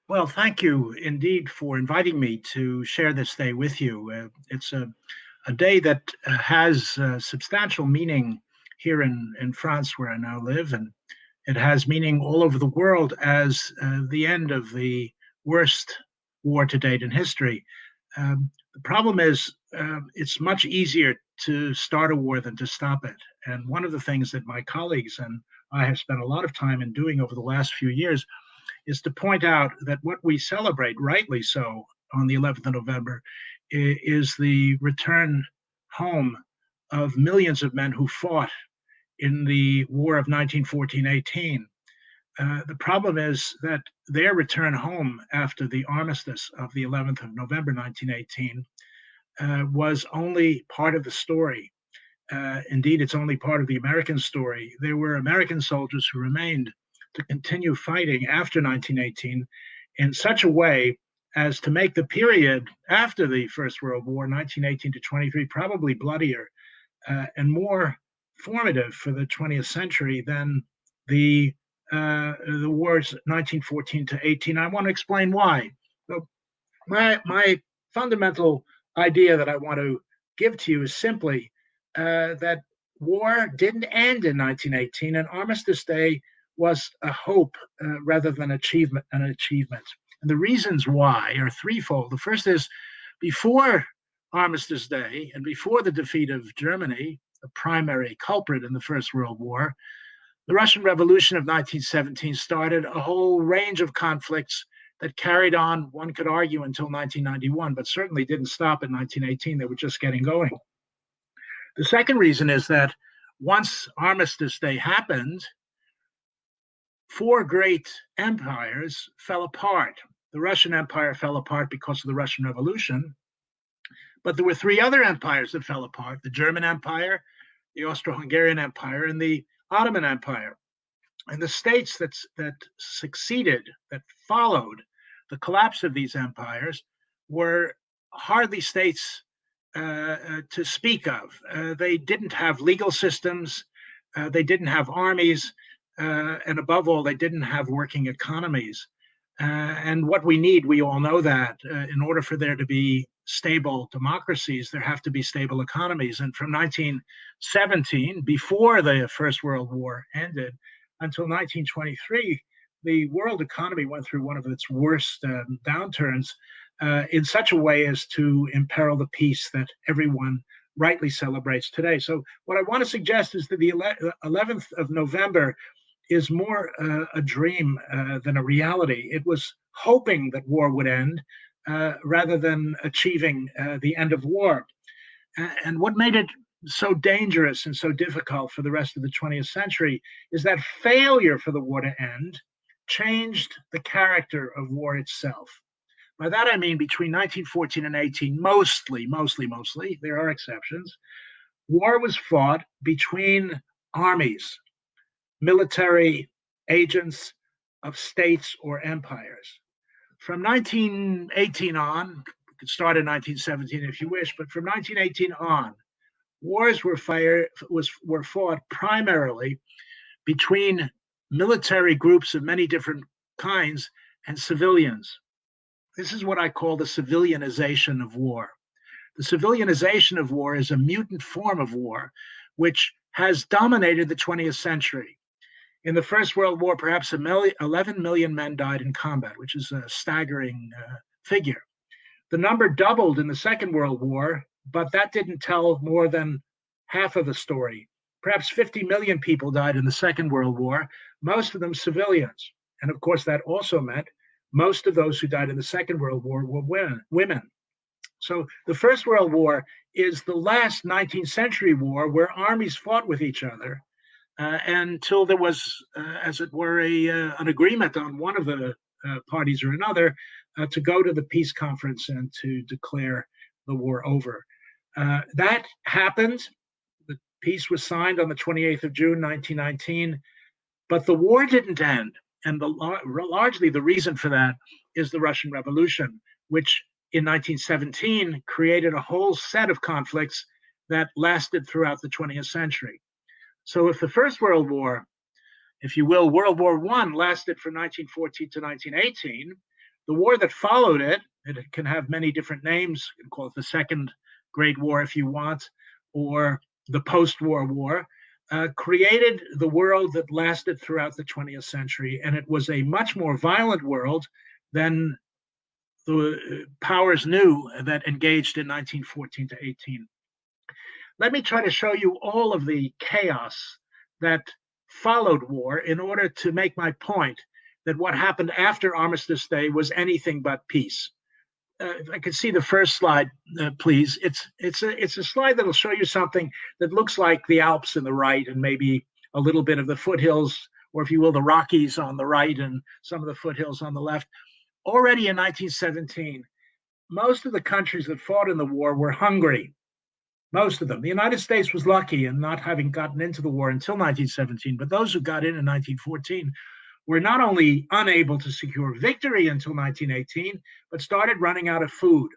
Well, thank you indeed for inviting me to share this day with you. It's a day that has substantial meaning here in France, where I now live, and it has meaning all over the world as the end of the worst war to date in history. The problem is, it's much easier to start a war than to stop it. And one of the things that my colleagues and I have spent a lot of time in doing over the last few years is to point out that what we celebrate, rightly so, on the 11th of November is the return home of millions of men who fought in the War of 1914-18. The problem is that their return home after the armistice of the 11th of November 1918 was only part of the story. Indeed, it's only part of the American story. There were American soldiers who remained to continue fighting after 1918 in such a way as to make the period after the First World War, 1918 to 23, probably bloodier and more formative for the 20th century than the wars 1914 to 18. I want to explain why. So my fundamental idea that I want to give to you is simply that war didn't end in 1918, and Armistice Day was a hope rather than an achievement. And the reasons why are threefold. The first is before Armistice Day and before the defeat of Germany, the primary culprit in the First World War, the Russian Revolution of 1917 started a whole range of conflicts that carried on, one could argue, until 1991, but certainly didn't stop in 1918. They were just getting going. The second reason is that once Armistice Day happened, four great empires fell apart. The Russian Empire fell apart because of the Russian Revolution, but there were three other empires that fell apart: the German Empire, the Austro-Hungarian Empire, and the Ottoman Empire. And the states that succeeded, that followed the collapse of these empires, were hardly states to speak of. They didn't have legal systems, they didn't have armies, and above all, they didn't have working economies. And what we need, we all know that in order for there to be stable democracies, there have to be stable economies. And from 1917, before the First World War ended, until 1923, the world economy went through one of its worst downturns in such a way as to imperil the peace that everyone rightly celebrates today. So what I want to suggest is that the 11th of November is more a dream than a reality. It was hoping that war would end rather than achieving the end of war. And what made it so dangerous and so difficult for the rest of the 20th century is that failure for the war to end changed the character of war itself. By that I mean between 1914 and 18, mostly, there are exceptions, war was fought between armies, military agents of states or empires. From 1918 on, we could start in 1917 if you wish, but from 1918 on, wars were fought primarily between military groups of many different kinds and civilians. This is what I call the civilianization of war. The civilianization of war is a mutant form of war which has dominated the 20th century. In the First World War, perhaps 11 million men died in combat, which is a staggering figure. The number doubled in the Second World War, but that didn't tell more than half of the story. Perhaps 50 million people died in the Second World War, most of them civilians. And of course, that also meant most of those who died in the Second World War were women. So the First World War is the last 19th century war where armies fought with each other until there was, as it were, an agreement on one of the parties or another to go to the peace conference and to declare the war over. That happened. The peace was signed on the 28th of June, 1919, but the war didn't end. And largely the reason for that is the Russian Revolution, which in 1917 created a whole set of conflicts that lasted throughout the 20th century. So if the First World War, if you will, World War I lasted from 1914 to 1918, The war that followed it, it can have many different names. You can call it the Second Great War if you want, or the post-war war, created the world that lasted throughout the 20th century. And it was a much more violent world than the powers knew that engaged in 1914 to 18. Let me try to show you all of the chaos that followed war in order to make my point that what happened after Armistice Day was anything but peace. If I could see the first slide, please. It's a slide that'll show you something that looks like the Alps on the right and maybe a little bit of the foothills, or if you will, the Rockies on the right and some of the foothills on the left. Already in 1917, most of the countries that fought in the war were hungry. Most of them. The United States was lucky in not having gotten into the war until 1917, but those who got in 1914 were not only unable to secure victory until 1918, but started running out of food.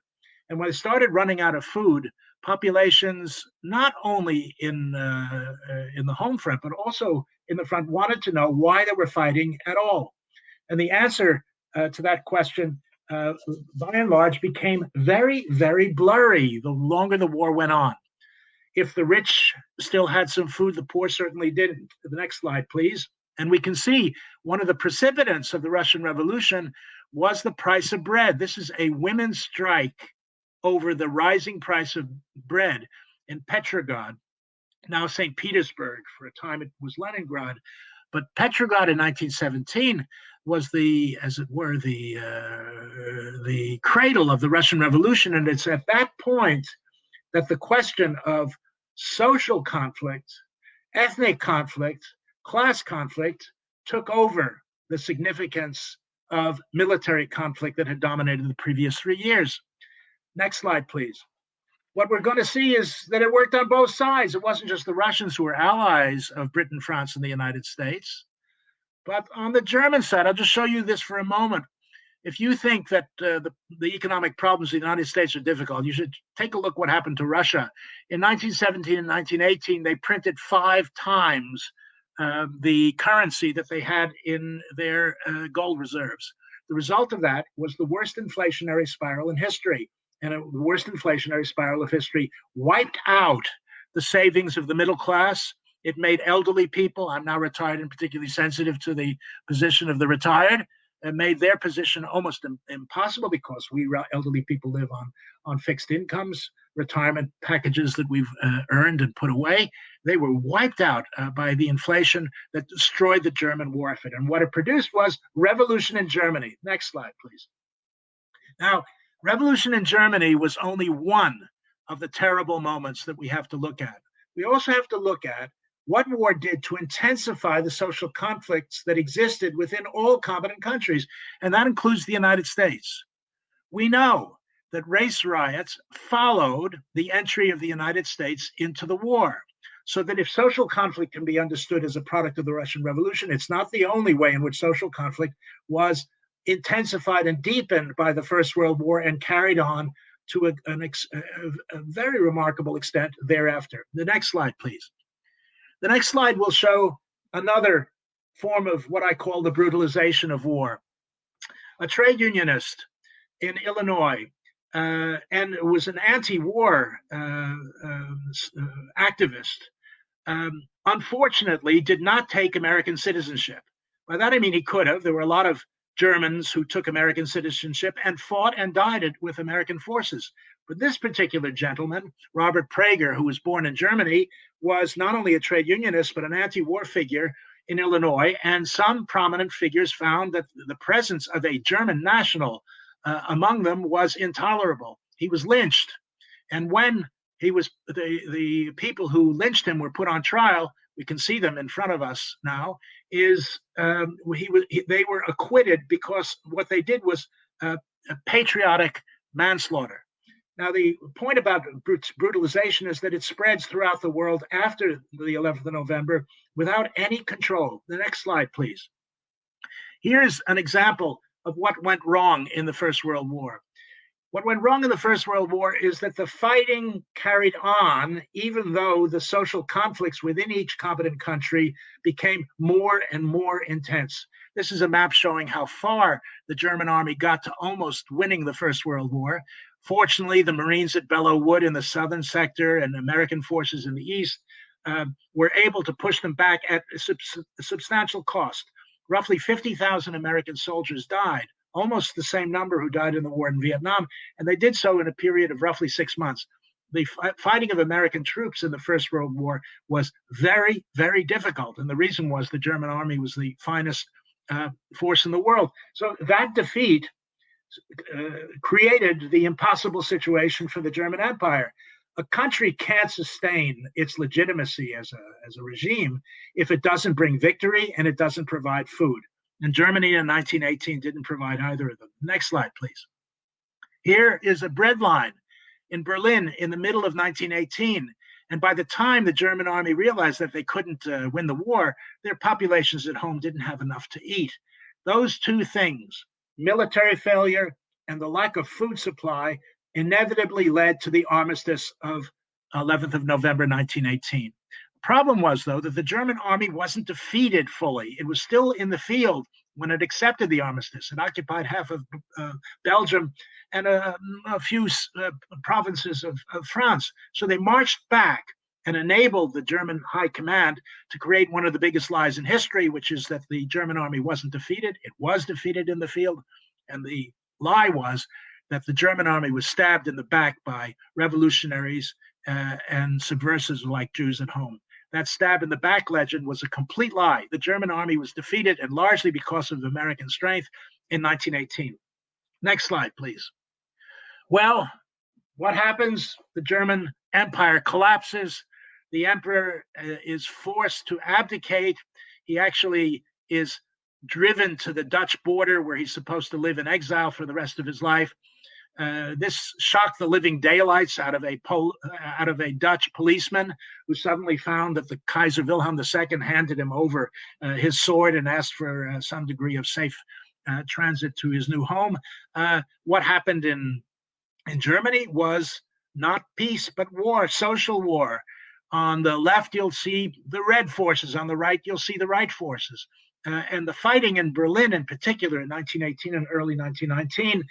And when they started running out of food, populations, not only in the home front, but also in the front, wanted to know why they were fighting at all. And the answer to that question, by and large, became very, very blurry the longer the war went on. If the rich still had some food, the poor certainly didn't. The next slide, please. And we can see one of the precipitants of the Russian Revolution was the price of bread. This is a women's strike over the rising price of bread in Petrograd, now St. Petersburg. For a time it was Leningrad. But Petrograd in 1917 was as it were, the cradle of the Russian Revolution. And it's at that point that the question of social conflict, ethnic conflict, class conflict took over the significance of military conflict that had dominated the previous 3 years. Next slide, please. What we're going to see is that it worked on both sides. It wasn't just the Russians who were allies of Britain, France, and the United States, but on the German side, I'll just show you this for a moment. If you think that the economic problems of the United States are difficult, you should take a look what happened to Russia. In 1917 and 1918, they printed 5 times the currency that they had in their gold reserves. The result of that was the worst inflationary spiral in history. And the worst inflationary spiral of history wiped out the savings of the middle class. It made elderly people, I'm now retired and particularly sensitive to the position of the retired, and made their position almost impossible because we elderly people live on fixed incomes, retirement packages that we've earned and put away. They were wiped out by the inflation that destroyed the German war effort. And what it produced was revolution in Germany. Next slide, please. Now, revolution in Germany was only one of the terrible moments that we have to look at. We also have to look at what war did to intensify the social conflicts that existed within all competent countries, and that includes the United States. We know that race riots followed the entry of the United States into the war. So that if social conflict can be understood as a product of the Russian Revolution, it's not the only way in which social conflict was intensified and deepened by the First World War and carried on to a very remarkable extent thereafter. The next slide, please. The next slide will show another form of what I call the brutalization of war. A trade unionist in Illinois, and was an anti-war activist, unfortunately did not take American citizenship. By that I mean he could have. There were a lot of Germans who took American citizenship and fought and died with American forces. But this particular gentleman, Robert Prager, who was born in Germany, was not only a trade unionist, but an anti-war figure in Illinois. And some prominent figures found that the presence of a German national among them was intolerable. He was lynched. And when he was, the people who lynched him were put on trial, we can see them in front of us now, they were acquitted because what they did was a patriotic manslaughter. Now, the point about brutalization is that it spreads throughout the world after the 11th of November without any control. The next slide, please. Here's an example of what went wrong in the First World War. What went wrong in the First World War is that the fighting carried on, even though the social conflicts within each competent country became more and more intense. This is a map showing how far the German army got to almost winning the First World War. Fortunately, the Marines at Belleau Wood in the southern sector and American forces in the east were able to push them back at a substantial cost. Roughly 50,000 American soldiers died, almost the same number who died in the war in Vietnam, and they did so in a period of roughly 6 months. The fighting of American troops in the First World War was very, very difficult, and the reason was the German army was the finest force in the world. So that defeat created the impossible situation for the German Empire. A country can't sustain its legitimacy as a regime if it doesn't bring victory and it doesn't provide food. And Germany in 1918 didn't provide either of them. Next slide, please. Here is a bread line in Berlin in the middle of 1918. And by the time the German army realized that they couldn't win the war, their populations at home didn't have enough to eat. Those two things, military failure and the lack of food supply, inevitably led to the armistice of 11th of November 1918. The problem was, though, that the German army wasn't defeated fully. It was still in the field when it accepted the armistice. It occupied half of Belgium and a few provinces of France. So they marched back and enabled the German high command to create one of the biggest lies in history, which is that the German army wasn't defeated. It was defeated in the field. And the lie was that the German army was stabbed in the back by revolutionaries and subversives like Jews at home. That stab in the back legend was a complete lie. The German army was defeated, and largely because of American strength, in 1918. Next slide, please. Well, what happens? The German Empire collapses. The emperor is forced to abdicate. He actually is driven to the Dutch border, where he's supposed to live in exile for the rest of his life. This shocked the living daylights out of a Dutch policeman who suddenly found that the Kaiser Wilhelm II handed him over his sword and asked for some degree of safe transit to his new home. What happened in Germany was not peace, but war, social war. On the left, you'll see the red forces. On the right, you'll see the right forces. And the fighting in Berlin, in particular, in 1918 and early 1919,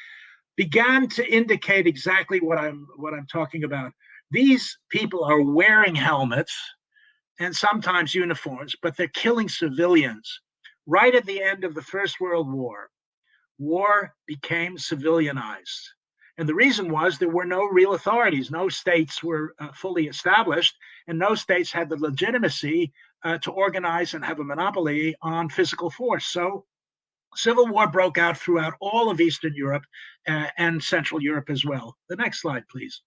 began to indicate exactly what I'm talking about. These people are wearing helmets and sometimes uniforms, but they're killing civilians. Right at the end of the First World War, war became civilianized. And the reason was there were no real authorities. No states were fully established, and no states had the legitimacy to organize and have a monopoly on physical force. So civil war broke out throughout all of Eastern Europe and Central Europe as well. The next slide, please.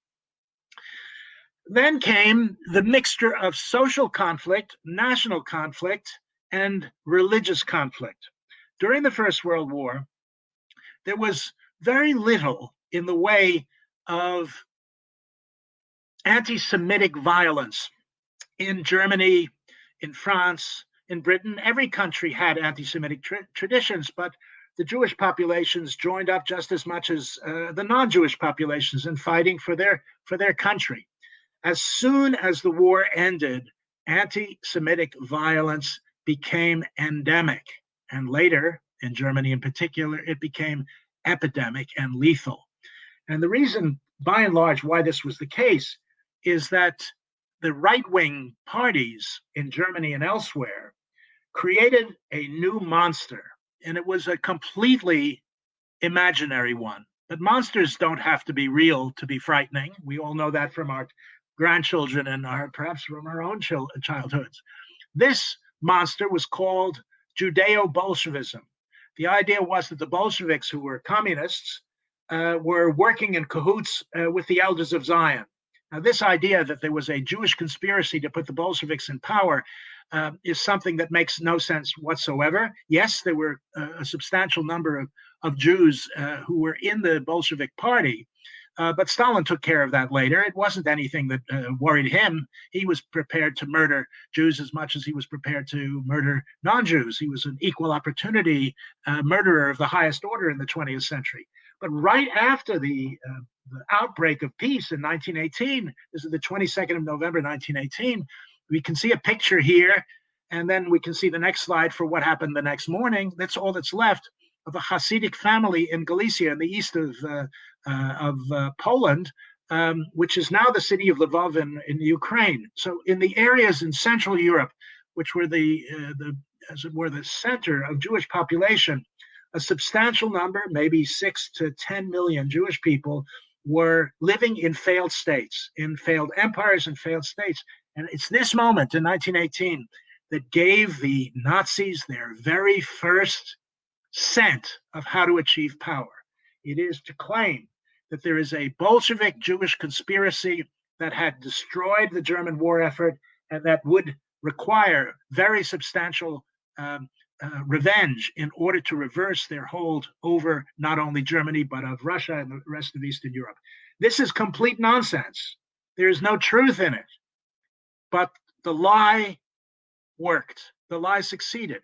Then came the mixture of social conflict, national conflict, and religious conflict. During the First World War, there was very little in the way of anti-Semitic violence in Germany, in France, in Britain. Every country had anti-Semitic traditions, but the Jewish populations joined up just as much as the non-Jewish populations in fighting for their country. As soon as the war ended, anti-Semitic violence became endemic, and later, in Germany in particular, it became epidemic and lethal. And the reason, by and large, why this was the case is that the right-wing parties in Germany and elsewhere created a new monster, and it was a completely imaginary one. But monsters don't have to be real to be frightening. We all know that from our grandchildren and perhaps from our own childhoods. This monster was called Judeo-Bolshevism. The idea was that the Bolsheviks, who were communists, were working in cahoots with the elders of Zion. Now, this idea that there was a Jewish conspiracy to put the Bolsheviks in power is something that makes no sense whatsoever. Yes, there were a substantial number of Jews who were in the Bolshevik party, but Stalin took care of that later. It wasn't anything that worried him. He was prepared to murder Jews as much as he was prepared to murder non-Jews. He was an equal opportunity murderer of the highest order in the 20th century. But right after the outbreak of peace in 1918, this is the 22nd of November, 1918, we can see a picture here, and then we can see the next slide for what happened the next morning. That's all that's left of a Hasidic family in Galicia, in the east of Poland, which is now the city of Lvov in Ukraine. So in the areas in Central Europe, which were as it were, the center of Jewish population, a substantial number, maybe 6 to 10 million Jewish people, were living in failed states, in failed empires and failed states. And it's this moment in 1918 that gave the Nazis their very first scent of how to achieve power. It is to claim that there is a Bolshevik Jewish conspiracy that had destroyed the German war effort and that would require very substantial revenge in order to reverse their hold over not only Germany, but of Russia and the rest of Eastern Europe. This is complete nonsense. There is no truth in it. But the lie worked. The lie succeeded.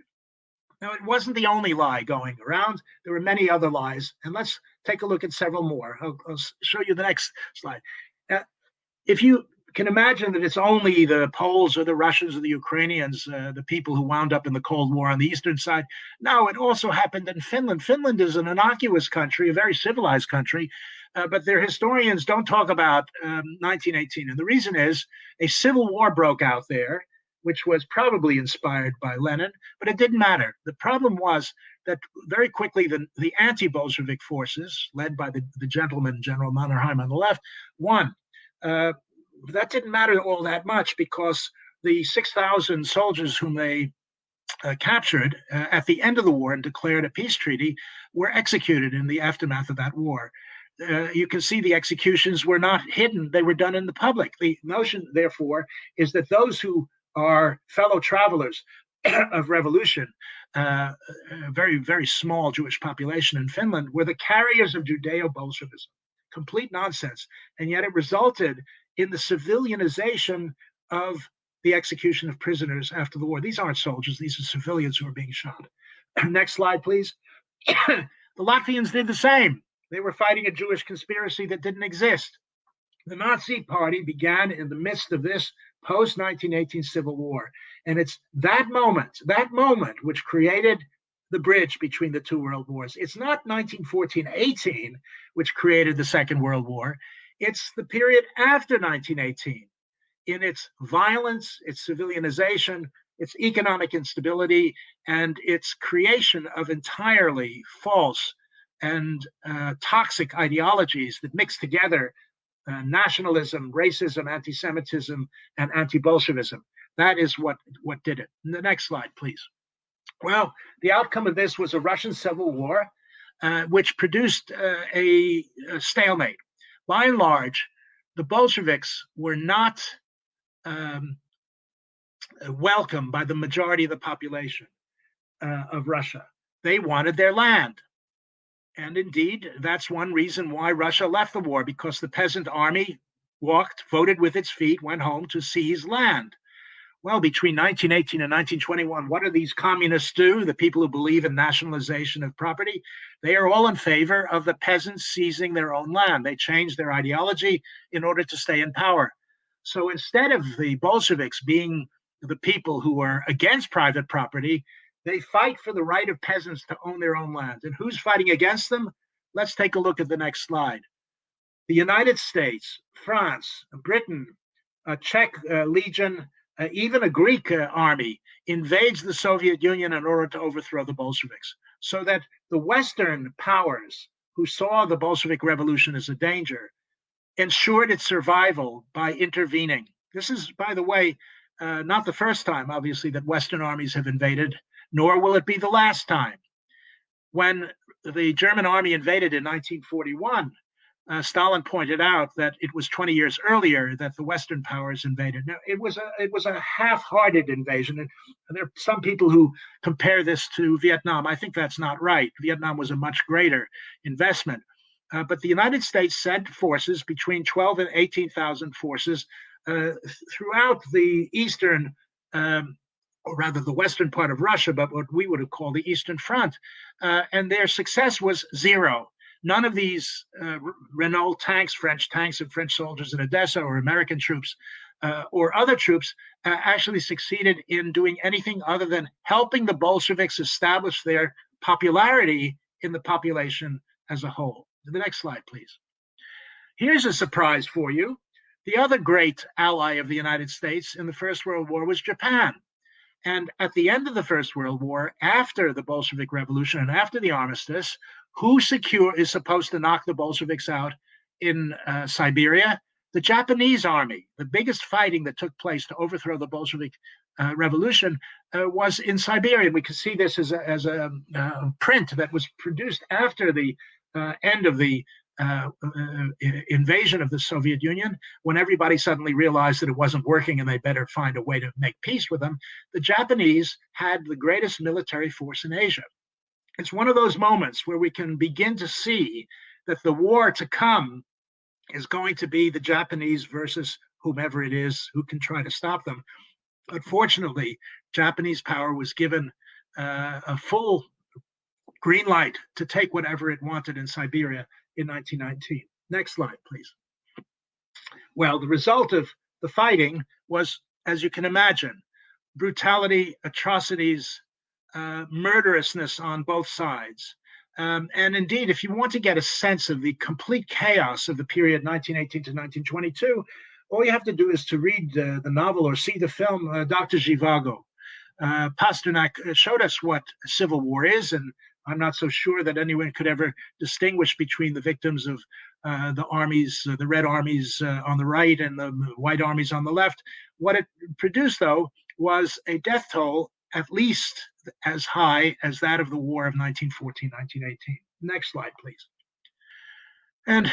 Now, it wasn't the only lie going around. There were many other lies. And let's take a look at several more. I'll show you the next slide. If you can imagine that it's only the Poles or the Russians or the Ukrainians, the people who wound up in the Cold War on the eastern side. No, it also happened in Finland. Finland is an innocuous country, a very civilized country, but their historians don't talk about 1918. And the reason is a civil war broke out there, which was probably inspired by Lenin, but it didn't matter. The problem was that very quickly the anti-Bolshevik forces, led by the gentleman, General Mannerheim on the left, won. That didn't matter all that much because the 6,000 soldiers whom they captured at the end of the war and declared a peace treaty were executed in the aftermath of that war. You can see the executions were not hidden. They were done in the public. The notion, therefore, is that those who are fellow travelers of revolution, a very, very small Jewish population in Finland, were the carriers of Judeo-Bolshevism. Complete nonsense. And yet it resulted in the civilianization of the execution of prisoners after the war. These aren't soldiers. These are civilians who are being shot. Next slide, please. The Latvians did the same. They were fighting a Jewish conspiracy that didn't exist. The Nazi Party began in the midst of this post-1918 civil war. And it's that moment, which created the bridge between the two world wars. It's not 1914-18, which created the Second World War. It's the period after 1918 in its violence, its civilianization, its economic instability, and its creation of entirely false and toxic ideologies that mix together nationalism, racism, anti-Semitism, and anti-Bolshevism. That is what did it. The next slide, please. Well, the outcome of this was a Russian civil war, which produced a stalemate. By and large, the Bolsheviks were not welcomed by the majority of the population of Russia. They wanted their land. And indeed, that's one reason why Russia left the war, because the peasant army voted with its feet, went home to seize land. Well, between 1918 and 1921, what do these communists do? The people who believe in nationalization of property, they are all in favor of the peasants seizing their own land. They changed their ideology in order to stay in power. So instead of the Bolsheviks being the people who are against private property, they fight for the right of peasants to own their own land. And who's fighting against them? Let's take a look at the next slide. The United States, France, Britain, a Czech legion, even a Greek army invades the Soviet Union in order to overthrow the Bolsheviks, so that the Western powers who saw the Bolshevik Revolution as a danger ensured its survival by intervening. This is, by the way, not the first time, obviously, that Western armies have invaded, nor will it be the last time. When the German army invaded in 1941, Stalin pointed out that it was 20 years earlier that the Western powers invaded. Now, it was a half-hearted invasion, and there are some people who compare this to Vietnam. I think that's not right. Vietnam was a much greater investment. But the United States sent forces, between 12 and 18,000 forces, throughout the eastern, or rather the western part of Russia, but what we would have called the Eastern Front. And their success was zero. None of these Renault tanks, French tanks and French soldiers in Odessa, or American troops or other troops actually succeeded in doing anything other than helping the Bolsheviks establish their popularity in the population as a whole. The next slide, please. Here's a surprise for you. The other great ally of the United States in the First World War was Japan. And at the end of the First World War, after the Bolshevik Revolution and after the armistice, who is supposed to knock the Bolsheviks out in Siberia? The Japanese army. The biggest fighting that took place to overthrow the Bolshevik Revolution was in Siberia. We can see this as a print that was produced after the end of the invasion of the Soviet Union, when everybody suddenly realized that it wasn't working and they better find a way to make peace with them. The Japanese had the greatest military force in Asia. It's one of those moments where we can begin to see that the war to come is going to be the Japanese versus whomever it is who can try to stop them. Unfortunately, Japanese power was given a full green light to take whatever it wanted in Siberia in 1919. Next slide, please. Well, the result of the fighting was, as you can imagine, brutality, atrocities, murderousness on both sides. And indeed, if you want to get a sense of the complete chaos of the period 1918 to 1922, all you have to do is to read the novel or see the film Dr. Zhivago. Pasternak showed us what civil war is, and I'm not so sure that anyone could ever distinguish between the victims of the armies, the Red armies on the right and the White armies on the left. What it produced, though, was a death toll at least as high as that of the war of 1914, 1918. Next slide, please. And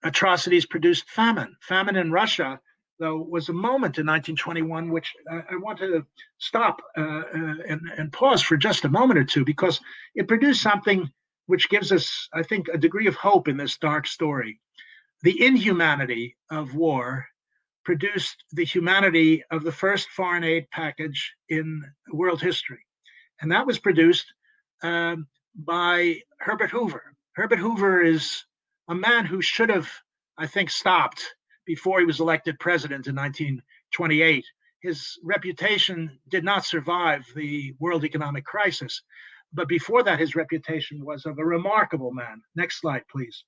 atrocities produced famine. Famine in Russia, though, was a moment in 1921 which I want to stop and pause for just a moment or two, because it produced something which gives us, I think, a degree of hope in this dark story. The inhumanity of war produced the humanity of the first foreign aid package in world history. And that was produced by Herbert Hoover. Herbert Hoover is a man who should have, I think, stopped before he was elected president in 1928. His reputation did not survive the world economic crisis. But before that, his reputation was of a remarkable man. Next slide, please.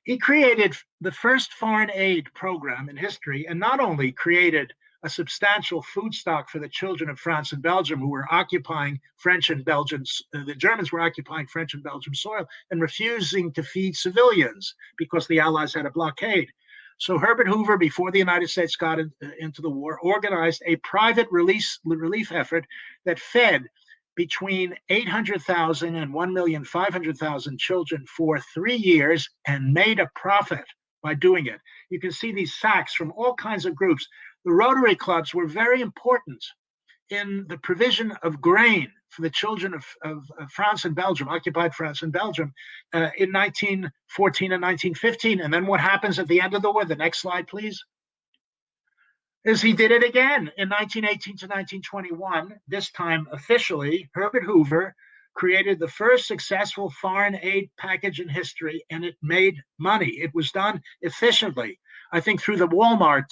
He created the first foreign aid program in history, and not only created a substantial food stock for the children of France and Belgium who were occupying French and Belgian, the Germans were occupying French and Belgian soil and refusing to feed civilians because the Allies had a blockade. So Herbert Hoover, before the United States got into the war, organized a private relief effort that fed between 800,000 and 1,500,000 children for 3 years and made a profit by doing it. You can see these sacks from all kinds of groups. The Rotary clubs were very important in the provision of grain for the children of France and Belgium, occupied France and Belgium, in 1914 and 1915. And then what happens at the end of the war? The next slide, please. Is he did it again in 1918 to 1921. This time, officially, Herbert Hoover created the first successful foreign aid package in history, and it made money. It was done efficiently. I think through the Walmart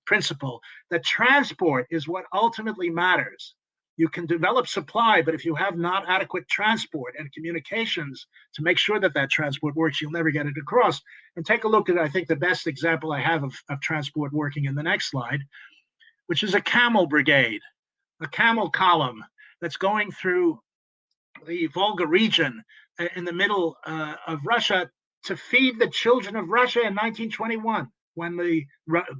principle, that transport is what ultimately matters. You can develop supply, but if you have not adequate transport and communications to make sure that that transport works, you'll never get it across. And take a look at, I think, the best example I have of transport working in the next slide, which is a Camel brigade, a Camel column that's going through the Volga region in the middle of Russia to feed the children of Russia in 1921, when the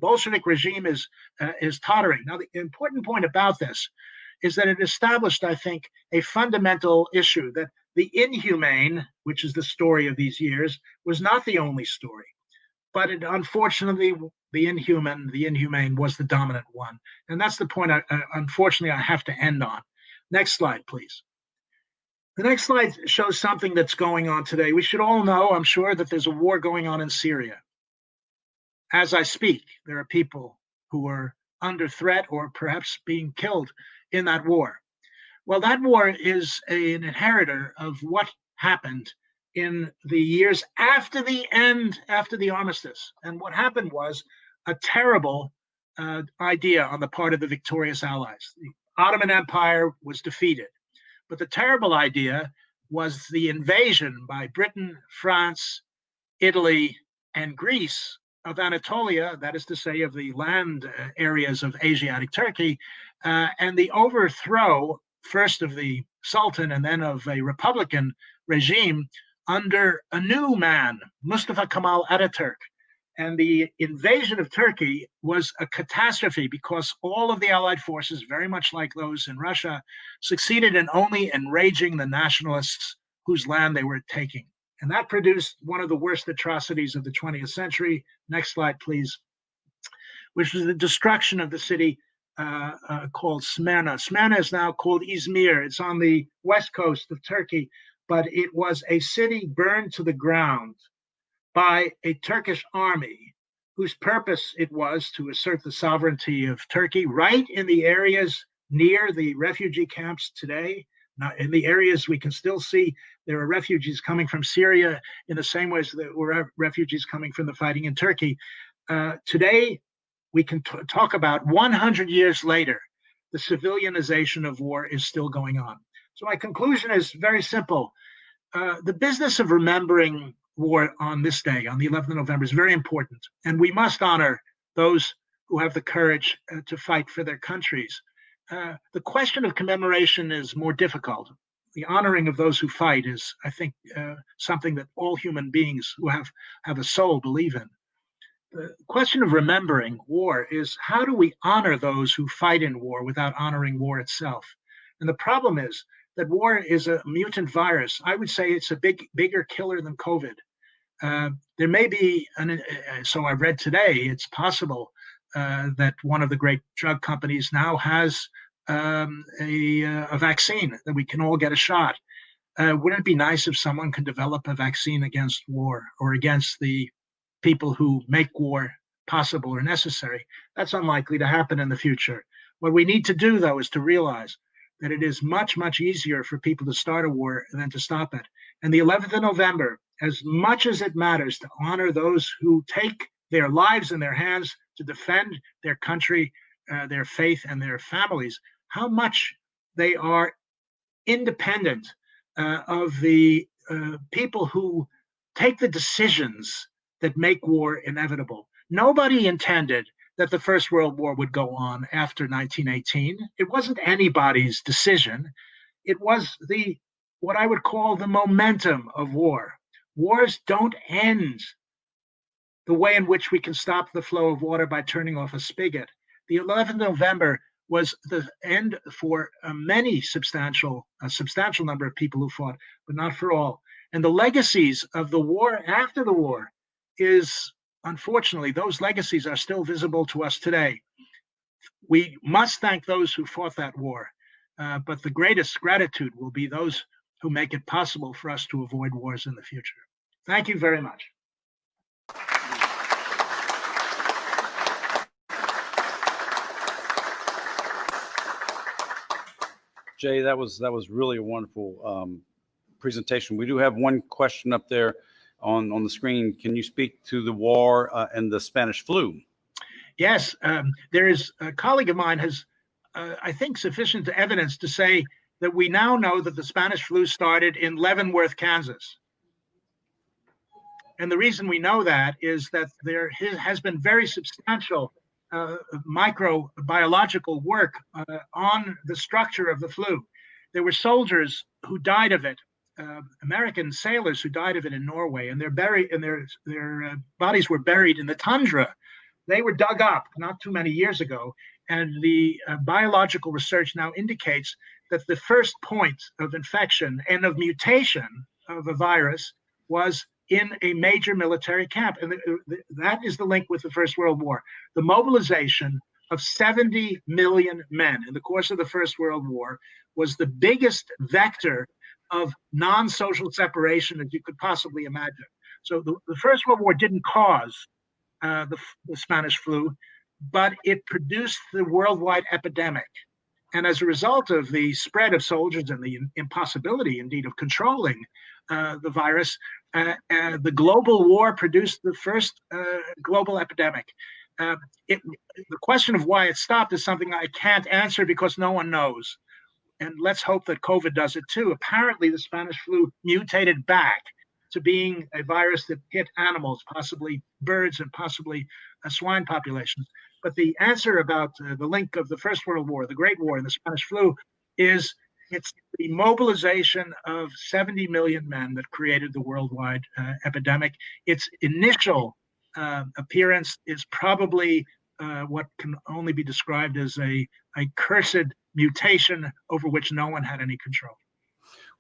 Bolshevik regime is tottering. Now, the important point about this is that it established, I think, a fundamental issue that the inhumane, which is the story of these years, was not the only story. But it, unfortunately, the inhumane was the dominant one. And that's the point, unfortunately, I have to end on. Next slide, please. The next slide shows something that's going on today. We should all know, I'm sure, that there's a war going on in Syria. As I speak, there are people who are under threat or perhaps being killed in that war. Well, that war is an inheritor of what happened in the years after the armistice. And what happened was a terrible idea on the part of the victorious allies. The Ottoman Empire was defeated, but the terrible idea was the invasion by Britain, France, Italy, and Greece of Anatolia, that is to say, of the land areas of Asiatic Turkey, and the overthrow first of the Sultan and then of a Republican regime under a new man, Mustafa Kemal Ataturk. And the invasion of Turkey was a catastrophe because all of the Allied forces, very much like those in Russia, succeeded in only enraging the nationalists whose land they were taking. And that produced one of the worst atrocities of the 20th century. Next slide, please, which was the destruction of the city called Smyrna. Smyrna is now called Izmir. It's on the west coast of Turkey, but it was a city burned to the ground by a Turkish army whose purpose it was to assert the sovereignty of Turkey right in the areas near the refugee camps today. Now, in the areas we can still see there are refugees coming from Syria in the same ways that were refugees coming from the fighting in Turkey. Today, we can talk about 100 years later, the civilianization of war is still going on. So my conclusion is very simple. The business of remembering war on this day, on the 11th of November, is very important. And we must honor those who have the courage to fight for their countries. The question of commemoration is more difficult. The honoring of those who fight is, I think, something that all human beings who have a soul believe in. The question of remembering war is, how do we honor those who fight in war without honoring war itself? And the problem is that war is a mutant virus. I would say it's a bigger killer than COVID. There may be, so I read today, it's possible that one of the great drug companies now has a vaccine that we can all get a shot. Wouldn't it be nice if someone could develop a vaccine against war or against the people who make war possible or necessary? That's unlikely to happen in the future. What we need to do, though, is to realize that it is much, much easier for people to start a war than to stop it. And the 11th of November, as much as it matters to honor those who take their lives in their hands to defend their country, their faith, and their families, how much they are independent of the people who take the decisions that make war inevitable. Nobody intended that the First World War would go on after 1918. It wasn't anybody's decision. It was what I would call the momentum of war. Wars don't end the way in which we can stop the flow of water by turning off a spigot. The 11th of November was the end for a substantial number of people who fought, but not for all. And the legacies of the war after the war is, unfortunately, those legacies are still visible to us today. We must thank those who fought that war, but the greatest gratitude will be those who make it possible for us to avoid wars in the future. Thank you very much. Jay, that was really a wonderful presentation. We do have one question up there on the screen. Can you speak to the war and the Spanish flu? Yes, there is a colleague of mine has, I think, sufficient evidence to say that we now know that the Spanish flu started in Leavenworth, Kansas. And the reason we know that is that there has been very substantial microbiological work on the structure of the flu. There were soldiers who died of it, American sailors who died of it in Norway, and their bodies were buried in the tundra. They were dug up not too many years ago, and the biological research now indicates that the first point of infection and of mutation of a virus was in a major military camp. And that is the link with the First World War. The mobilization of 70 million men in the course of the First World War was the biggest vector of non-social separation that you could possibly imagine. So the First World War didn't cause the Spanish flu, but it produced the worldwide epidemic. And as a result of the spread of soldiers and the impossibility, indeed, of controlling the virus, the global war produced the first global epidemic. The question of why it stopped is something I can't answer because no one knows. And let's hope that COVID does it too. Apparently, the Spanish flu mutated back to being a virus that hit animals, possibly birds and possibly swine populations. But the answer about the link of the First World War, the Great War, and the Spanish flu is it's the mobilization of 70 million men that created the worldwide epidemic. Its initial appearance is probably what can only be described as a cursed mutation over which no one had any control.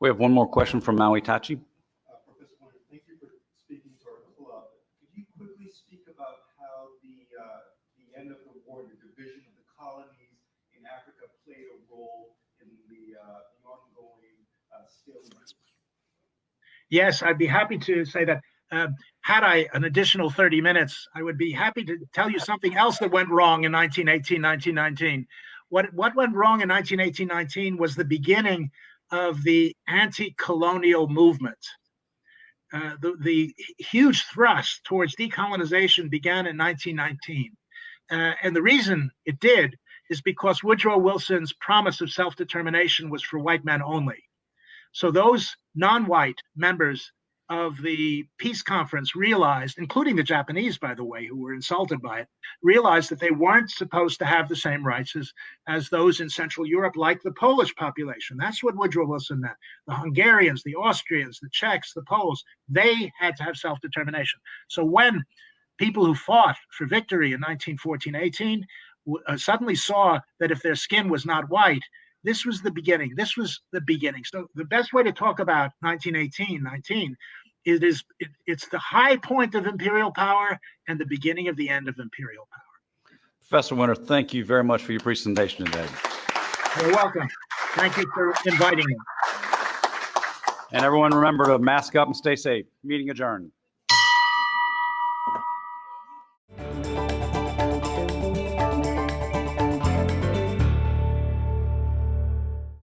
We have one more question from Maui Tachi. Professor Wonder, thank you for speaking to our club. Could you quickly speak about how the end of the war, the division of the colonies in Africa played a role in the ongoing stalemate? Yes, I'd be happy to say that. Had I an additional 30 minutes, I would be happy to tell you something else that went wrong in 1918, 1919. What went wrong in 1918-19 was the beginning of the anti-colonial movement. The huge thrust towards decolonization began in 1919. And the reason it did is because Woodrow Wilson's promise of self-determination was for white men only. So those non-white members of the peace conference realized, including the Japanese, by the way, who were insulted by it, realized that they weren't supposed to have the same rights as those in Central Europe, like the Polish population. That's what Woodrow Wilson meant. The Hungarians, the Austrians, the Czechs, the Poles, they had to have self-determination. So when people who fought for victory in 1914-18 suddenly saw that if their skin was not white, this was the beginning. This was the beginning. So the best way to talk about 1918-19 it's the high point of imperial power and the beginning of the end of imperial power. Professor Winter, thank you very much for your presentation today. You're welcome. Thank you for inviting me. And everyone remember to mask up and stay safe. Meeting adjourned.